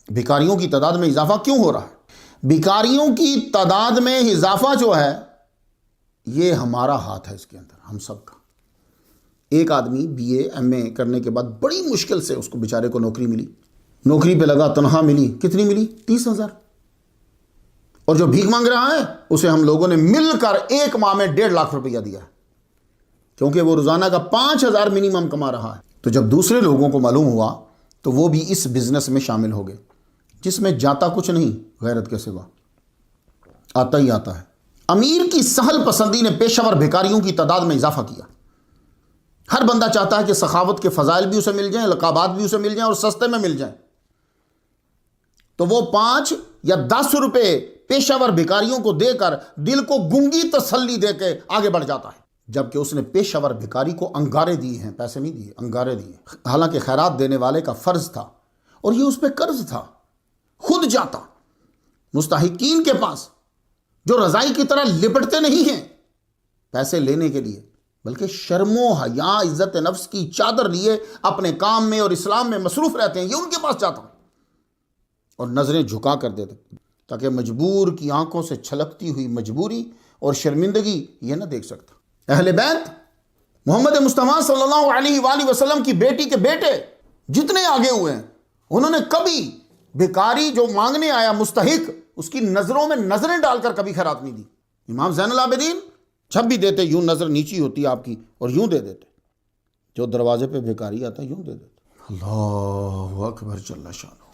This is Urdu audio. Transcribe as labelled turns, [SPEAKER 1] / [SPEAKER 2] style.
[SPEAKER 1] بھکاریوں کی تعداد میں اضافہ کیوں ہو رہا ہے؟ بھکاریوں کی تعداد میں اضافہ جو ہے یہ ہمارا ہاتھ ہے اس کے اندر، ہم سب کا۔ ایک آدمی BA MA کرنے کے بعد بڑی مشکل سے اس کو بیچارے کو نوکری ملی، نوکری پہ لگا، تنخواہ ملی، کتنی ملی؟ 30,000۔ اور جو بھیک مانگ رہا ہے اسے ہم لوگوں نے مل کر ایک ماہ میں 1.5 لاکھ روپیہ دیا ہے، کیونکہ وہ روزانہ کا 5,000 منیمم کما رہا ہے۔ تو جب دوسرے لوگوں کو معلوم ہوا تو وہ بھی اس بزنس میں شامل ہو گئے، جس میں جاتا کچھ نہیں غیرت کے سوا، آتا ہی آتا ہے۔ امیر کی سہل پسندی نے پیشہ ور بھکاریوں کی تعداد میں اضافہ کیا۔ ہر بندہ چاہتا ہے کہ سخاوت کے فضائل بھی اسے مل جائیں، لقابات بھی اسے مل جائیں اور سستے میں مل جائیں، تو وہ 5 یا 10 روپے پیشہ ور بھکاریوں کو دے کر دل کو گنگی تسلی دے کے آگے بڑھ جاتا ہے، جبکہ اس نے پیشہ ور بھکاری کو انگارے دیے ہیں، پیسے نہیں دیے، انگارے دیے۔ حالانکہ خیرات دینے والے کا فرض تھا اور یہ اس پہ قرض تھا۔ خود جاتا مستحقین کے پاس جو رضائی کی طرح لپٹتے نہیں ہیں پیسے لینے کے لیے، بلکہ شرم و حیا، عزت نفس کی چادر لیے اپنے کام میں اور اسلام میں مصروف رہتے ہیں، یہ ان کے پاس جاتا اور نظریں جھکا کر دیتے تاکہ مجبور کی آنکھوں سے چھلکتی ہوئی مجبوری اور شرمندگی یہ نہ دیکھ سکتا۔ اہل بیت محمد مصطفیٰ صلی اللہ علیہ وآلہ وسلم کی بیٹی کے بیٹے جتنے آگے ہوئے ہیں، انہوں نے کبھی بھکاری جو مانگنے آیا مستحق، اس کی نظروں میں نظریں ڈال کر کبھی خیرات نہیں دی۔ امام زین العابدین جب بھی دیتے یوں نظر نیچی ہوتی آپ کی اور یوں دے دیتے، جو دروازے پہ بھکاری آتا یوں دے دیتے۔ اللہ اکبر جل شانہ۔